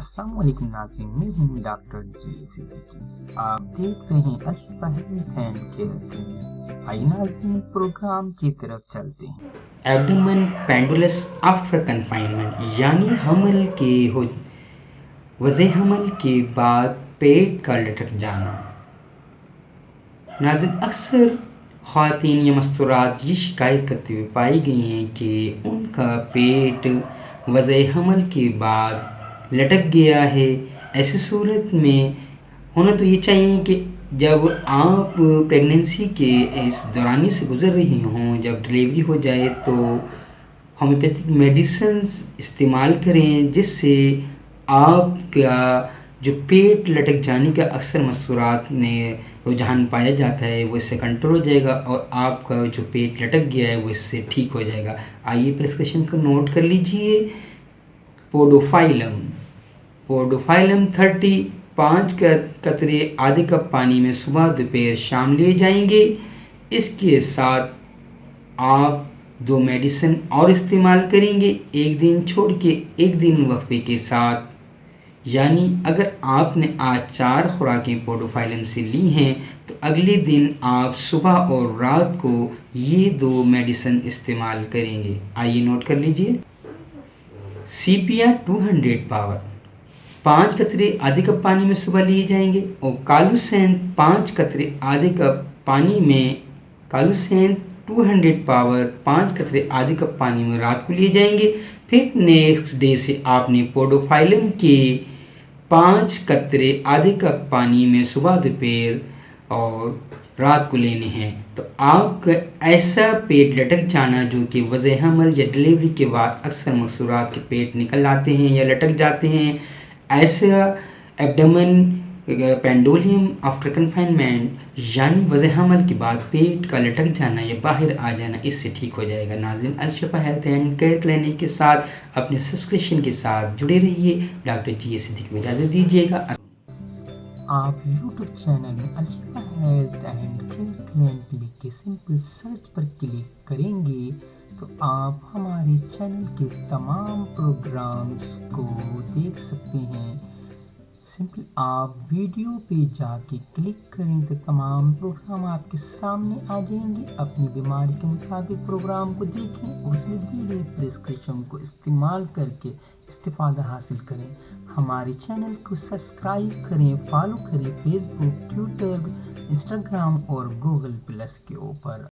अस्सलाम वालेकुम नाज़रीन, मैं हूँ डॉक्टर जी सिद्दीकी। आप देख रहे हैं Ashfa health and care clinic. आइए नाज़रीन, प्रोग्राम की तरफ चलते हैं। एब्डोमेन पेंडुलस आफ्टर कन्फाइनमेंट यानी वज़े हमल के बाद पेट का लटक जाना। नाज़रीन, अक्सर ख़वातीन या मस्तूरात ये शिकायत करते हुए पाई गई हैं कि उनका पेट वज़े हमल के बाद लटक गया है। ऐसी सूरत में होना तो ये चाहिए कि जब आप प्रेगनेंसी के इस दौरानी से गुज़र रही हों, जब डिलीवरी हो जाए तो होम्योपैथिक मेडिसिन्स इस्तेमाल करें, जिससे आपका जो पेट लटक जाने का अक्सर मस्तूरात में रुझान पाया जाता है वो इससे कंट्रोल हो जाएगा और आपका जो पेट लटक गया है वो इससे ठीक हो जाएगा। आइए प्रिस्क्रिप्शन को नोट कर लीजिए। पोडोफाइलम 30 5 कतरे आधे कप पानी में सुबह दोपहर शाम लिए जाएंगे। इसके साथ आप 2 मेडिसिन और इस्तेमाल करेंगे, एक दिन छोड़ के एक दिन वक्फे के साथ। यानी अगर आपने आज 4 खुराकें पोडोफाइलम से ली हैं तो अगले दिन आप सुबह और रात को ये 2 मेडिसिन इस्तेमाल करेंगे। आइए नोट कर लीजिए। CPR 200 पावर 5 कतरे आधे कप पानी में सुबह लिए जाएंगे और कालूसेन 5 कतरे आधे कप पानी में 200 पावर 5 कतरे आधे कप पानी में रात को लिए जाएंगे। फिर नेक्स्ट डे से आपने पोडोफाइलम के 5 कतरे आधे कप पानी में सुबह दोपहर और रात को लेने हैं। तो आपका ऐसा पेट लटक जाना जो कि वज़े हमल या डिलीवरी के बाद अक्सर मसूरात के पेट निकल आते हैं या लटक जाते हैं, ऐसा एब्डोमेन पेंडुलम आफ्टर कन्फाइनमेंट यानी वज़े हमल के बाद पेट का लटक जाना या बाहर आ जाना, इससे ठीक हो जाएगा। नाज़रीन, Ashfa health and care clinic के साथ अपने सब्सक्रिप्शन के साथ जुड़े रहिए। डॉक्टर जी सिद्दीकी को इजाज़त दीजिएगा। आप यूट्यूब चैनल में Ashfa health and care clinic लिख के सिंपल सर्च पर क्लिक करेंगे तो आप हमारे चैनल के तमाम प्रोग्राम्स को देख सकते हैं। सिंपल आप वीडियो पे जाके क्लिक करें तो तमाम प्रोग्राम आपके सामने आ जाएंगे। अपनी बीमारी के मुताबिक प्रोग्राम को देखें, उसमें दी गई प्रिस्क्रिप्शन को इस्तेमाल करके इस्तिफादा हासिल करें। हमारे चैनल को सब्सक्राइब करें, फॉलो करें फेसबुक, ट्विटर, इंस्टाग्राम और गूगल प्लस के ऊपर।